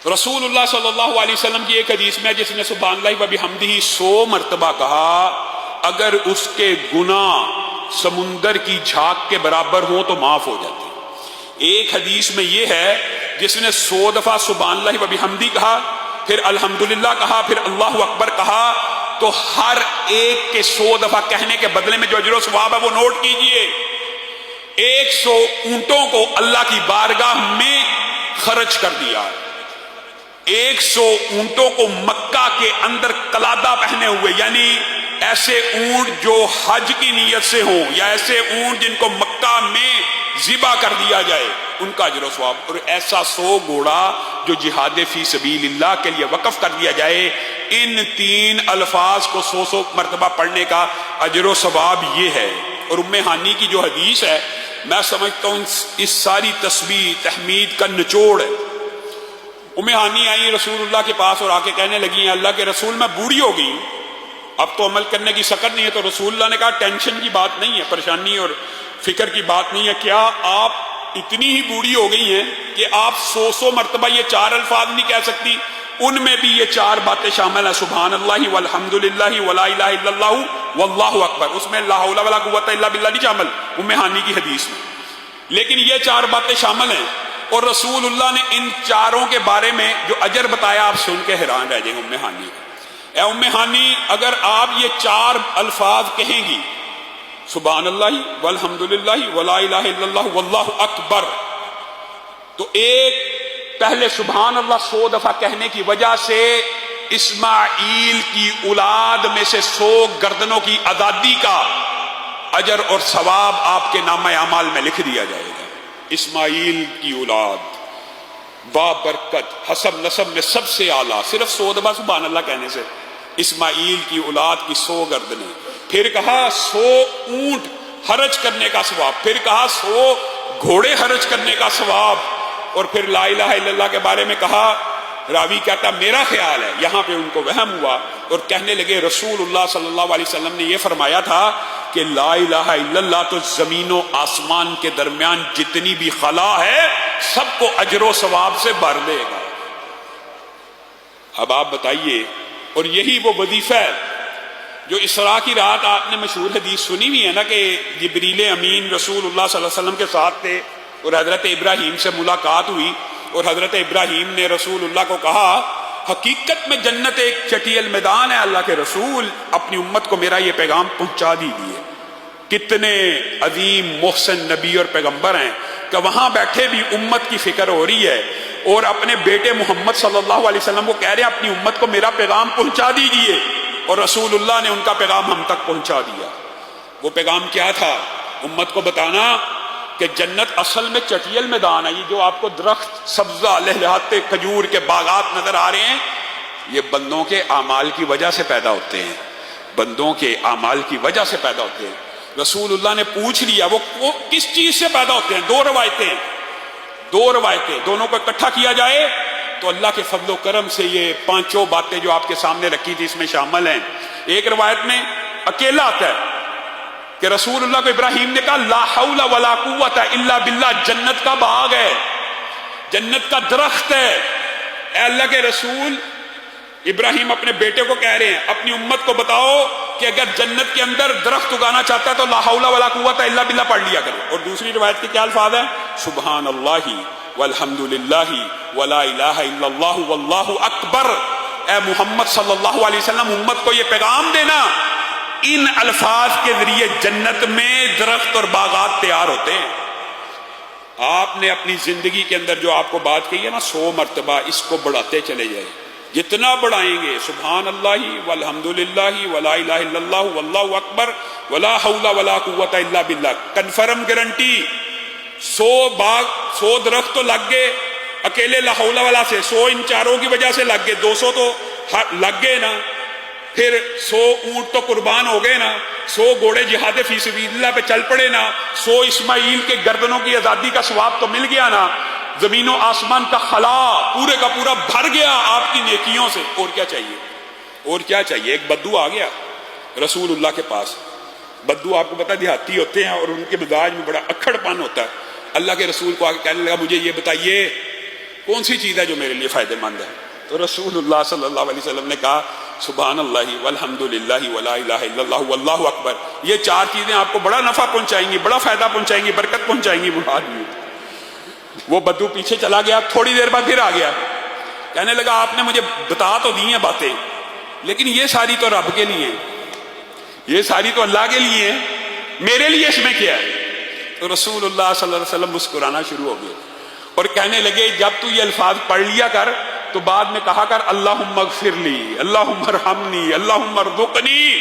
رسول اللہ صلی اللہ علیہ وسلم کی ایک حدیث میں جس نے سبحان اللہ و بحمدہ 100 مرتبہ کہا، اگر اس کے گناہ سمندر کی جھاگ کے برابر ہوں تو معاف ہو جاتے ہیں۔ ایک حدیث میں یہ ہے جس نے 100 دفعہ سبحان اللہ و بحمدہ کہا، پھر الحمدللہ کہا، پھر اللہ اکبر کہا، تو ہر ایک کے 100 دفعہ کہنے کے بدلے میں جو اجر و ثواب ہے وہ نوٹ کیجئے۔ 100 اونٹوں کو اللہ کی بارگاہ میں خرچ کر دیا ہے۔ 100 اونٹوں کو مکہ کے اندر قلادہ پہنے ہوئے، یعنی ایسے اونٹ جو حج کی نیت سے ہوں، یا ایسے اونٹ جن کو مکہ میں ذبح کر دیا جائے، ان کا اجر و ثواب، اور ایسا 100 گھوڑا جو جہاد فی سبیل اللہ کے لیے وقف کر دیا جائے۔ ان 3 الفاظ کو 100 مرتبہ پڑھنے کا اجر و ثواب یہ ہے۔ اور ام ہانی کی جو حدیث ہے، میں سمجھتا ہوں اس ساری تسبیح تحمید کا نچوڑ ہے۔ ام ہانی آئی رسول اللہ کے پاس اور آ کے کہنے لگی ہیں، اللہ کے رسول میں بوڑھی ہو گئی، اب تو عمل کرنے کی سکت نہیں ہے۔ تو رسول اللہ نے کہا ٹینشن کی بات نہیں ہے، پریشانی اور فکر کی بات نہیں ہے، کیا آپ اتنی ہی بوڑھی ہو گئی ہیں کہ آپ 100 مرتبہ یہ 4 الفاظ نہیں کہہ سکتی؟ ان میں بھی یہ 4 باتیں شامل ہیں، سبحان اللہ والحمدللہ ولا الہ الا اللہ واللہ اکبر۔ اس میں لا حول ولا قوت الا باللہ نہیں شامل ام ہانی کی حدیث میں، لیکن یہ 4 باتیں شامل ہیں۔ اور رسول اللہ نے ان 4 کے بارے میں جو اجر بتایا، آپ سن کے حیران رہ جائیں ام ہانی کا۔ اے ام ہانی، اگر آپ یہ 4 الفاظ کہیں گی، سبحان اللہ والحمدللہ ولا الہ الا اللہ واللہ اکبر، تو ایک پہلے سبحان اللہ 100 دفعہ کہنے کی وجہ سے اسماعیل کی اولاد میں سے 100 گردنوں کی آزادی کا اجر اور ثواب آپ کے نامہ اعمال میں لکھ دیا جائے گا۔ اسماعیل کی اولاد بابرکت، حسب نسب میں سب سے اعلیٰ، صرف 100 دفعہ سبحان اللہ کہنے سے اسماعیل کی اولاد کی 100 گردنیں۔ پھر کہا 100 اونٹ حرج کرنے کا ثواب، پھر کہا 100 گھوڑے حرج کرنے کا ثواب، اور پھر لا الہ الا اللہ کے بارے میں کہا۔ راوی کہتا میرا خیال ہے، یہاں پہ ان کو وہم ہوا اور کہنے لگے رسول اللہ صلی اللہ علیہ وسلم نے یہ فرمایا تھا کہ لا الہ الا اللہ تو زمین و آسمان کے درمیان جتنی بھی خلا ہے سب کو اجر و ثواب سے بھر دے گا۔ اب آپ بتائیے، اور یہی وہ وظیفہ ہے جو اسراء کی رات آپ نے مشہور حدیث سنی ہوئی ہے نا، کہ جبریل امین رسول اللہ صلی اللہ علیہ وسلم کے ساتھ تھے اور حضرت ابراہیم سے ملاقات ہوئی، اور حضرت ابراہیم نے رسول اللہ کو کہا حقیقت میں جنت ایک چٹیل میدان ہے، اللہ کے رسول اپنی امت کو میرا یہ پیغام پہنچا دیجیے۔ کتنے عظیم محسن نبی اور پیغمبر ہیں کہ وہاں بیٹھے بھی امت کی فکر ہو رہی ہے، اور اپنے بیٹے محمد صلی اللہ علیہ وسلم کو کہہ رہے ہیں اپنی امت کو میرا پیغام پہنچا دیجیے، اور رسول اللہ نے ان کا پیغام ہم تک پہنچا دیا۔ وہ پیغام کیا تھا؟ امت کو بتانا کہ جنت اصل میں چٹیل میدان ہے، یہ جو آپ کو درخت سبزہ لہلہاتے کھجور کے باغات نظر آ رہے ہیں، یہ بندوں کے اعمال کی وجہ سے پیدا ہوتے ہیں، بندوں کے اعمال کی وجہ سے پیدا ہوتے ہیں۔ رسول اللہ نے پوچھ لیا وہ کس چیز سے پیدا ہوتے ہیں؟ 2 روایتیں، دونوں کو اکٹھا کیا جائے تو اللہ کے فضل و کرم سے یہ 5 باتیں جو آپ کے سامنے رکھی تھی اس میں شامل ہیں۔ ایک روایت میں اکیلا آتا ہے کہ رسول اللہ کو ابراہیم نے کہا لا حول ولا قوت الا باللہ، جنت کا باغ ہے، جنت کا درخت ہے۔ اے اللہ کے رسول، ابراہیم اپنے بیٹے کو کہہ رہے ہیں اپنی امت کو بتاؤ کہ اگر جنت کے اندر درخت اگانا چاہتا ہے تو لا حول ولا قوت الا باللہ پڑھ لیا کرو۔ اور دوسری روایت کے کیا الفاظ ہیں؟ سبحان اللہ والحمدللہ ولا الہ الا اللہ واللہ اکبر۔ اے محمد صلی اللہ علیہ وسلم، امت کو یہ پیغام دینا، ان الفاظ کے ذریعے جنت میں درخت اور باغات تیار ہوتے ہیں۔ آپ نے اپنی زندگی کے اندر جو آپ کو بات کہی ہے نا 100 مرتبہ، اس کو بڑھاتے چلے جائیں، جتنا بڑھائیں گے سبحان اللہ والحمدللہ ولا الہ الا اللہ واللہ اکبر ولا حول ولا قوت الا باللہ، کنفرم گارنٹی۔ 100 باغ 100 درخت تو لگ گئے اکیلے لا حول ولا سے، 100 ان 4 کی وجہ سے لگ گئے، 200 تو لگ گئے نا، پھر 100 اونٹ تو قربان ہو گئے نا، 100 گھوڑے جہاد فی سبیل اللہ پہ چل پڑے نا، 100 اسماعیل کے گردنوں کی آزادی کا ثواب تو مل گیا نا، زمین و آسمان کا خلا پورے کا پورا بھر گیا آپ کی نیکیوں سے۔ اور کیا چاہیے؟ اور کیا چاہیے؟ ایک بدو آ گیا رسول اللہ کے پاس۔ بدو آپ کو پتا دیہاتی ہوتے ہیں اور ان کے مزاج میں بڑا اکھڑ پن ہوتا ہے۔ اللہ کے رسول کو آ کے کہنے لگا مجھے یہ بتائیے کون سی چیز ہے جو میرے لیے فائدہ مند ہے؟ تو رسول اللہ صلی اللہ علیہ وسلم نے کہا سبحان اللہ والحمد للہ ولا الہ الا اللہ واللہ اکبر. یہ چار چیزیں آپ کو بڑا نفع پہنچائیں گی، بڑا فائدہ پہنچائیں گی، برکت پہنچائیں گی. وہ بدو پیچھے چلا گیا، تھوڑی دیر بعد پھر آ گیا، کہنے لگا آپ نے مجھے بتا تو دی ہیں باتیں، لیکن یہ ساری تو رب کے لیے ہیں، یہ ساری تو اللہ کے لیے ہیں، میرے لیے اس میں کیا ہے؟ تو رسول اللہ صلی اللہ علیہ وسلم مسکرانا شروع ہو گئے اور کہنے لگے جب تو یہ الفاظ پڑھ لیا کر تو بعد میں کہا کر اللہم اغفر لی، اللہم ارحمنی، اللہم ارزقنی.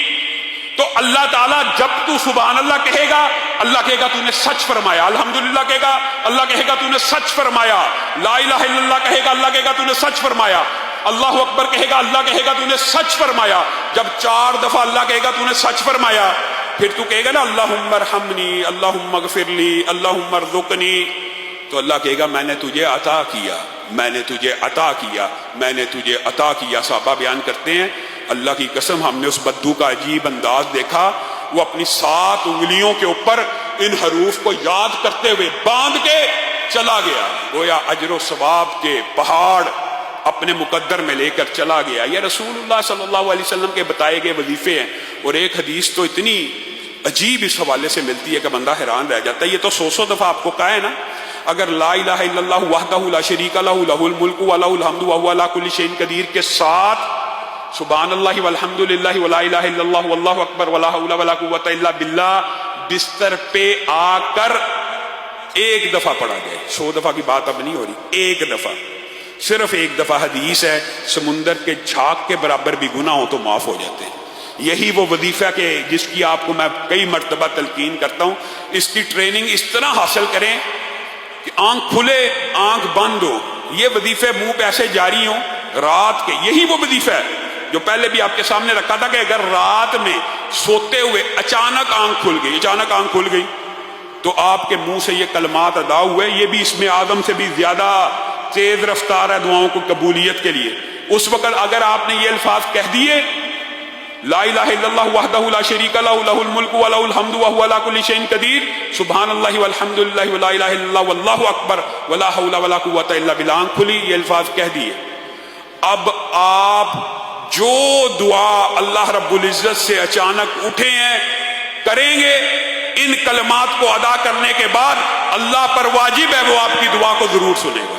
تو اللہ تعالیٰ جب تو سبحان اللہ کہے گا، اللہ کہے گا تو نے سچ فرمایا، الحمدللہ کہے گا اللہ کہے گا تو نے سچ فرمایا، لا الہ الا اللہ کہے گا اللہ کہے گا تو نے سچ فرمایا، اللہ اکبر کہے گا اللہ کہے گا تو نے سچ فرمایا. جب 4 دفعہ اللہ کہے گا تو نے سچ فرمایا، پھر تو کہے گا نا اللہم ارحمنی، اللہم اغفر لی، اللہم ارزقنی، تو اللہ کہے گا میں نے تجھے عطا کیا، میں نے تجھے عطا کیا، میں نے تجھے عطا کیا. صحابہ بیان کرتے ہیں اللہ کی قسم ہم نے اس بدو کا عجیب انداز دیکھا، وہ اپنی 7 انگلیوں کے اوپر ان حروف کو یاد کرتے ہوئے باندھ کے چلا گیا، گویا اجر و ثواب کے پہاڑ اپنے مقدر میں لے کر چلا گیا. یہ رسول اللہ صلی اللہ علیہ وسلم کے بتائے گئے وظیفے ہیں. اور ایک حدیث تو اتنی عجیب اس حوالے سے ملتی ہے کہ بندہ حیران رہ جاتا ہے. یہ تو 100 دفعہ آپ کو کہا ہے نا، اگر لا الہ الا اللہ وحدہ لا شریک لہ لہ الملک و لہ الحمد وہو علی کل شیء قدیر کے ساتھ سبحان اللہ والحمد للہ ولا الہ الا اللہ واللہ اکبر ولا حول ولا قوۃ الا باللہ بستر پہ آ کر ایک دفعہ پڑھا جائے، 100 دفعہ کی بات اب نہیں ہو رہی، ایک دفعہ، صرف ایک دفعہ. حدیث ہے سمندر کے جھاگ کے برابر بھی گناہ ہو تو معاف ہو جاتے ہیں. یہی وہ وظیفہ کہ جس کی آپ کو میں کئی مرتبہ تلقین کرتا ہوں. اس کی ٹریننگ اس طرح حاصل کریں کہ آنکھ کھلے آنکھ بند ہو، یہ وظیفے منہ پہ ایسے جاری ہوں رات کے. یہی وہ وظیفہ ہے جو پہلے بھی آپ کے سامنے رکھا تھا کہ اگر رات میں سوتے ہوئے اچانک آنکھ کھل گئی، اچانک آنکھ کھل گئی تو آپ کے منہ سے یہ کلمات ادا ہوئے. یہ بھی اسم اعظم سے بھی زیادہ تیز رفتار ہے دعاؤں کو قبولیت کے لیے. اس وقت اگر آپ نے یہ الفاظ کہہ دیے لا الہ الا اللہ وحدہ لا شریک لہ لہ الملک و لہ الحمد وہو علی کل شیء قدیر، سبحان اللہ والحمد للہ ولا الہ الا اللہ واللہ اکبر ولا حول ولا قوۃ الا باللہ. آنکھ کھلی، یہ الفاظ کہہ دیے. اب آپ جو دعا اللہ رب العزت سے اچانک اٹھے ہیں کریں گے، ان کلمات کو ادا کرنے کے بعد اللہ پر واجب ہے وہ آپ کی دعا کو ضرور سنے گا.